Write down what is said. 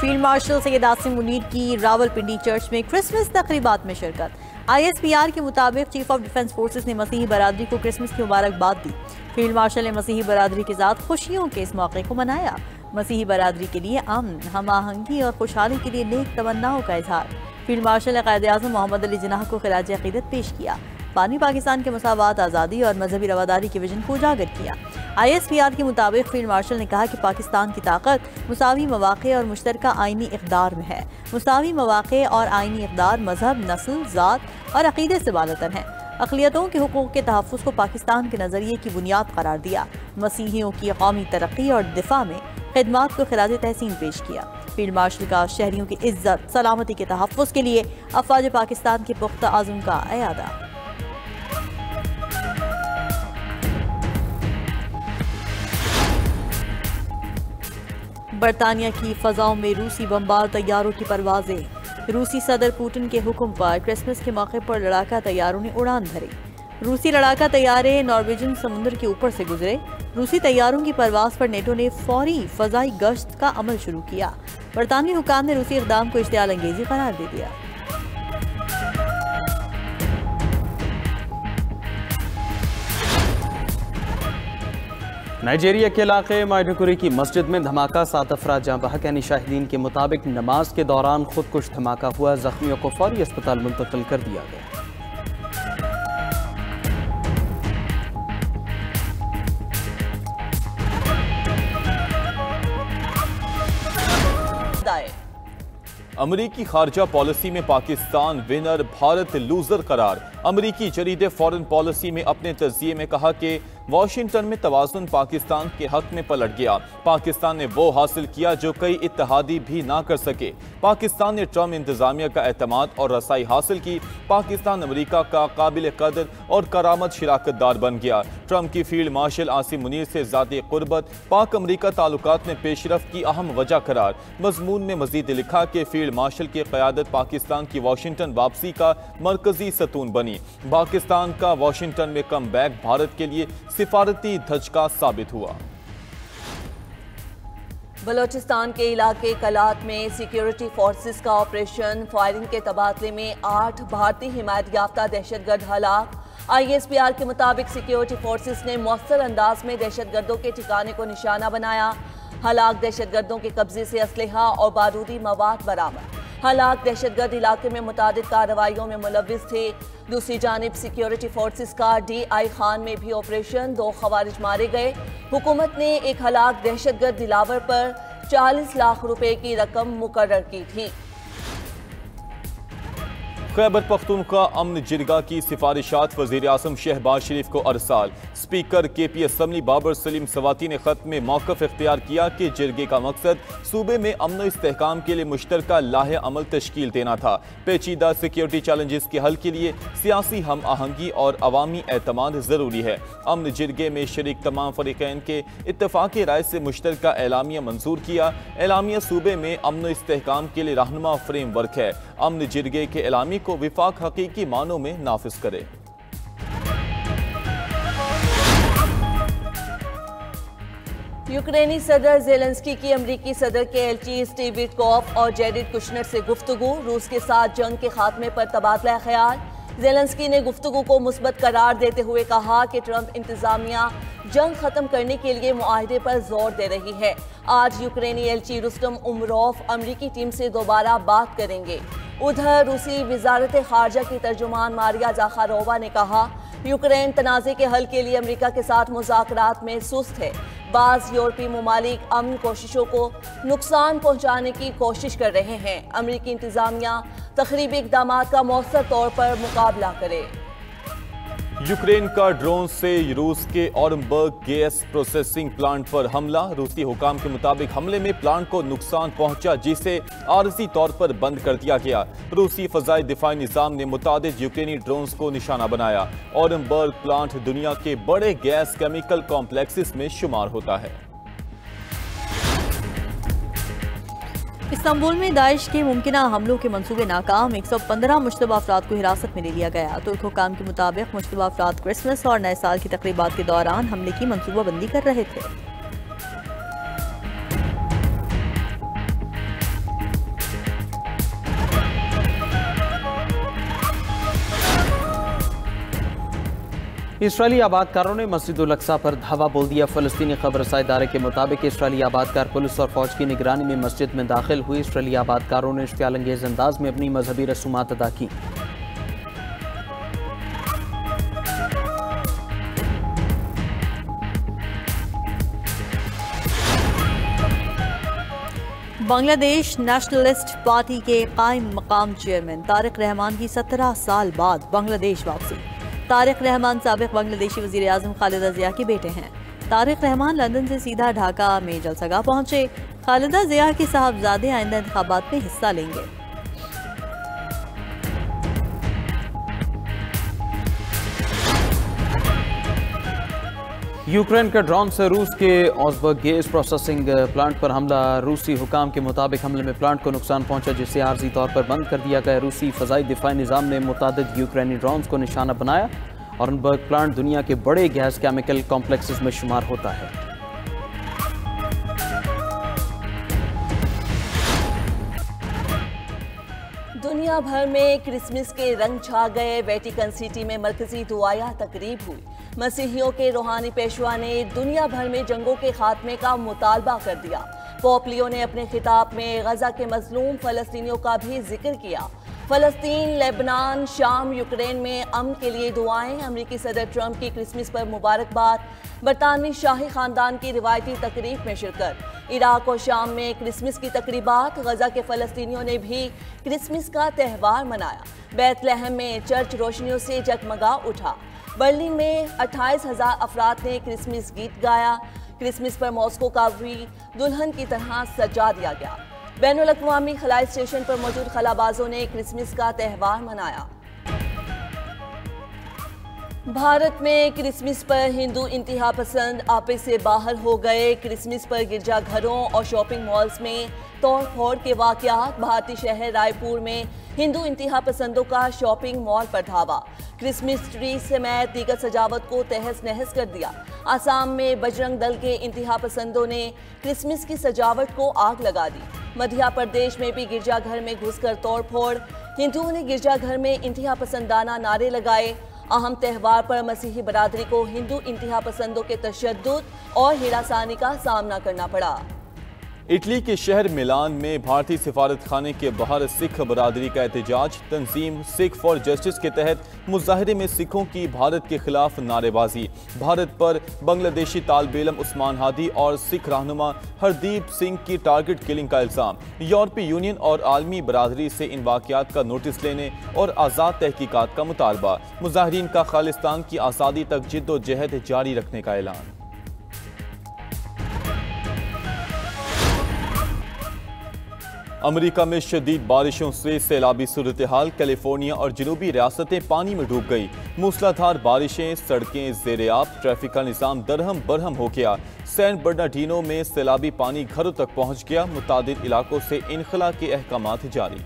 Field marshal Syed Asim Munir की Rawalpindi church में Christmas तकरीबात में शिरकत। ISPR के मुताबिक चीफ ऑफ डिफेंस फोर्सेस ने मसीही बरादरी को क्रिसमस की मुबारकबाद दी। फील्ड मार्शल ने मसीही बरादरी के साथ खुशियों के इस मौके को मनाया। मसीही बरादरी के लिए अमन, हम आहंगी और खुशहाली के लिए नेक तमन्नाओं का इजहार। फील्ड मार्शल ने कायदे आज़म मोहम्मद अली जिन्नाह को खिराज अक़ीदत पेश किया। पानी पाकिस्तान के मसावात, आज़ादी और मजहबी रवादारी के विजन को उजागर किया। ISPR के मुताबिक फील्ड मार्शल ने कहा कि पाकिस्तान की ताकत मुसावी मवाक़े और मुश्तरका आइनी इक़दार में है। मुसावी मवाक़े और आइनी इक़दार मजहब, नस्ल, ज़ात और अक़ीदे से बालतर हैं। अक़लियतों के हुकूक़ के तहफ़्फ़ुज़ को पाकिस्तान के नज़रिए की बुनियाद करार दिया। मसीहियों की कौमी तरक्की और दिफा में खिदमात को खिराज तहसीन पेश किया। फील्ड मार्शल का शहरियों की इज्जत सलामती के तहफ़्फ़ुज़ के लिए अफ़वाज पाकिस्तान के पुख्ता आज़म का इयादा। बरतानिया की फ़ज़ाओं में रूसी बमबार तैयारों की परवाज़ें। रूसी सदर पुतिन के हुक्म पर क्रिसमस के मौके पर लड़ाका तैयारों ने उड़ान भरी। रूसी लड़ाका तैयारे नॉर्वेजियन समुद्र के ऊपर से गुजरे। रूसी तैयारों की परवाज़ पर नेटो ने फौरी फ़ज़ाई गश्त का अमल शुरू किया। बरतानवी हुकाम ने रूसी इक़दाम को इश्तियाल अंगेज़ी करार दे दिया। नाइजीरिया के इलाके माइडुगुरी की मस्जिद में धमाका, 7 अफराद जाँ बहक। यानी शाहिदीन के मुताबिक नमाज के दौरान खुदकुश धमाका हुआ। जख्मियों को फौरी अस्पताल मुंतकिल कर दिया गया। अमरीकी खारजा पॉलिसी में पाकिस्तान विनर, भारत लूजर करार। अमरीकी जरीदे फॉरेन पॉलिसी में अपने तज़किये में कहा कि वाशिंगटन में तवाज़ुन पाकिस्तान के हक में पलट गया। पाकिस्तान ने वो हासिल किया जो कई इत्तेहादी भी ना कर सके। पाकिस्तान ने ट्रम्प इंतजामिया का एतमाद और रसाई हासिल की। पाकिस्तान अमरीका का काबिल कदर और करामत शिराकतदार बन गया। ट्रम्प की फील्ड मार्शल आसिम मुनीर से ज़ाती क़ुर्बत पाक अमरीका ताल्लुकात में पेशरफ की अहम वजह करार। मजमून में मजीद लिखा कि फील्ड मार्शल की क़यादत पाकिस्तान की वाशिंगटन वापसी का मरकजी सतून बनी। पाकिस्तान का वाशिंगटन में कम बैक भारत के लिए सिफारती धचका साबित हुआ। बलोचिस्तान के इलाके कलात में सिक्योरिटी फोर्सेस का ऑपरेशन, फायरिंग के तबादले में 8 भारतीय हिमायत याफ्ता दहशतगर्द हलाक। ISPR के मुताबिक सिक्योरिटी फोर्सेस ने मौसर अंदाज में दहशतगर्दों के ठिकाने को निशाना बनाया। हलाक दहशतगर्दों के कब्जे से असलहा और बारूदी मवाद बरामद। हलाक दहशतगर्द इलाके में मुतादिद कार्रवाइयों में मुलव्विस थे। दूसरी जानिब सिक्योरिटी फोर्सेस का DI खान में भी ऑपरेशन, 2 खवारिज मारे गए। हुकूमत ने एक हलाक दहशतगर्द दिलावर पर 40 लाख रुपए की रकम मुकर्रर की थी। खैबर पख्तूनख्वा अमन जिरगा की सिफारिशात वज़ीर आज़म शहबाज शरीफ को अरसाल। Speaker KP assembly Babar Saleem Swati ने ख़त में मौक़िफ़ इख्तियार किया कि जिरगे का मकसद सूबे में अमन व इस्तेहकाम के लिए मुश्तरका लाहे अमल तश्कील देना था। पेचीदा सिक्योरिटी चैलेंजेस के हल के लिए सियासी हम आहंगी और अवामी एतमाद ज़रूरी है। अमन जिरगे में शरीक तमाम फ़रीक़ैन के इत्तफ़ाक़ी राय से मुश्तरका एलामिया मंजूर किया। एलामिया सूबे में अमन व इस्तेहकाम के लिए रहनुमा फ्रेम वर्क है। अमन जिरगे के एलामी को विफाक हकीकी मानों में नाफिज करे। यूक्रेनी सदर ज़ेलेंस्की की अमरीकी सदर के एलची स्टीव विटकॉफ और जेरेड कुशनर से गुफ्तगू। रूस के साथ जंग के खात्मे पर तबादला ख्याल। ज़ेलेंस्की ने गुफ्तगू को मुस्बत करार देते हुए कहा कि ट्रंप इंतजामिया जंग खत्म करने के लिए मुआहदे पर जोर दे रही है। आज यूक्रेनी एलची रुस्तम उमरोफ अमरीकी टीम से दोबारा बात करेंगे। उधर रूसी वजारत खारजा की तर्जुमान मारिया ज़ाखारोवा ने कहा यूक्रेन तनाज़े के हल के लिए अमरीका के साथ मुज़ाकरात में सुस्त है। बाज़ यूरोपीय ममालिक अमन कोशिशों को नुकसान पहुँचाने की कोशिश कर रहे हैं। अमरीकी इंतज़ामिया तखरीबी इक़दामात का मौसर तौर पर मुकाबला करे। यूक्रेन का ड्रोन से रूस के ओरमबर्ग गैस प्रोसेसिंग प्लांट पर हमला। रूसी हुकाम के मुताबिक हमले में प्लांट को नुकसान पहुंचा, जिसे आरजी तौर पर बंद कर दिया गया। रूसी फ़ज़ाई दिफाई निज़ाम ने मुतादिद यूक्रेनी ड्रोन्स को निशाना बनाया। ओरमबर्ग प्लांट दुनिया के बड़े गैस केमिकल कॉम्प्लेक्सेस में शुमार होता है। इस्तांबुल में दाइश के मुमकिना हमलों के मंसूबे नाकाम। 115 मुश्तबा अफराद को हिरासत में ले लिया गया। तुर्क हुकाम के मुताबिक मुश्तबा अफराद क्रिसमस और नए साल की तकरीबात के दौरान हमले की मंसूबाबंदी कर रहे थे। इसराइली आबादकारों ने मस्जिद उल अक्सा पर धावा बोल दिया। फ़लस्तीनी खबर रसाई इदारे के मुताबिक इसराइली आबादकार पुलिस और फौज की निगरानी में मस्जिद में दाखिल हुई। इसराइली आबादकारों ने इश्तियालंगेज अंदाज में अपनी मजहबी रसूमात अदा की। बांग्लादेश नेशनलिस्ट पार्टी के कायम मकाम चेयरमैन तारिक रहमान की 17 साल बाद बांग्लादेश वापसी। तारिक रहमान साबिक बांग्लादेशी वज़ीर आज़म खालिदा ज़िया के बेटे हैं। तारिक रहमान लंदन से सीधा ढाका में जलसगाह पहुंचे। खालिदा ज़िया के साहबजादे आइंदा इंतखाबात में हिस्सा लेंगे। यूक्रेन के ड्रोन से रूस के ऑसबर्ग गैस प्रोसेसिंग प्लांट पर हमला। रूसी हुकाम के मुताबिक हमले में प्लांट को नुकसान पहुंचा, जिसे आर्जी तौर पर बंद कर दिया गया। रूसी फ़ज़ाई दिफाई निज़ाम ने मुतादिद यूक्रेनी ड्रोन्स को निशाना बनाया। ऑसबर्ग प्लांट दुनिया के बड़े गैस केमिकल कॉम्प्लेक्सेस में शुमार होता है। दुनिया भर में क्रिसमस के रंग छा गए। वेटिकन सिटी में मरकजी दुआया तकरीब हुई। मसीहियों के रूहानी पेशवा ने दुनिया भर में जंगों के खात्मे का मुतालबा कर दिया। पोप लियो ने अपने खिताब में गजा के मजलूम फ़लस्तीनियों का भी जिक्र किया। फ़लस्तीन, लेबनान, शाम, यूक्रेन में अमन के लिए दुआएं। अमरीकी सदर ट्रंप की क्रिसमस पर मुबारकबाद। बरतानवी शाही खानदान की रिवायती तकरीब में शिरकत। इराक और शाम में क्रिसमस की तकरीबात। गजा के फ़लस्तीनियों ने भी क्रिसमस का त्यौहार मनाया। बैतलहम में चर्च रोशनियों से जगमगा उठा। बर्लिन में 28,000 अफराद ने क्रिसमस गीत गाया। क्रिसमस पर मॉस्को का भी दुल्हन की तरह सजा दिया गया। बैनुल अक़वामी खलाई स्टेशन पर मौजूद खलाबाजों ने क्रिसमस का त्यौहार मनाया। भारत में क्रिसमस पर हिंदू इंतहा पसंद आपे से बाहर हो गए। क्रिसमस पर गिरजाघरों और शॉपिंग मॉल्स में तोड़ फोड़ के वाक़यात। भारतीय शहर रायपुर में हिंदू इंतहा पसंदों का शॉपिंग मॉल पर धावा। क्रिसमस ट्री समेत दीगर सजावट को तहस नहस कर दिया। आसाम में बजरंग दल के इंतहा पसंदों ने क्रिसमस की सजावट को आग लगा दी। मध्य प्रदेश में भी गिरजाघर में घुसकर तोड़ फोड़। हिंदुओं ने गिरजाघर में इंतहा पसंदाना नारे लगाए। अहम त्यौहार पर मसीही बरादरी को हिंदू इंतहा पसंदों के तशद्दुद और हिरासानी का सामना करना पड़ा। इटली के शहर मिलान में भारतीय सिफारत खाने के बाहर सिख बरादरी का एहतजाज। तंजीम सिख फॉर जस्टिस के तहत मुजाहरे में सिखों की भारत के खिलाफ नारेबाजी। भारत पर बांग्लादेशी तालिब-ए-इल्म उस्मान हादी और सिख रहनुमा हरदीप सिंह की टारगेट किलिंग का इल्ज़ाम। यूरोपीय यूनियन और आलमी बरादरी से इन वाक़यात का नोटिस लेने और आज़ाद तहकीकात का मुतालबा। मुजाहिरीन का खालिस्तान की आज़ादी तक जिद्दोजहद जारी रखने का ऐलान। अमेरिका में शदीद बारिशों से सैलाबी सूरत हाल। कैलिफोर्निया और जनूबी रियासतें पानी में डूब गई। मूसलाधार बारिशें, सड़कें ज़ेर-ए-आब, ट्रैफिक का निज़ाम दरहम बरहम हो गया। सैन बर्नार्डिनो में सैलाबी पानी घरों तक पहुंच गया। मुतादिद इलाकों से इनखला के अहकामात जारी।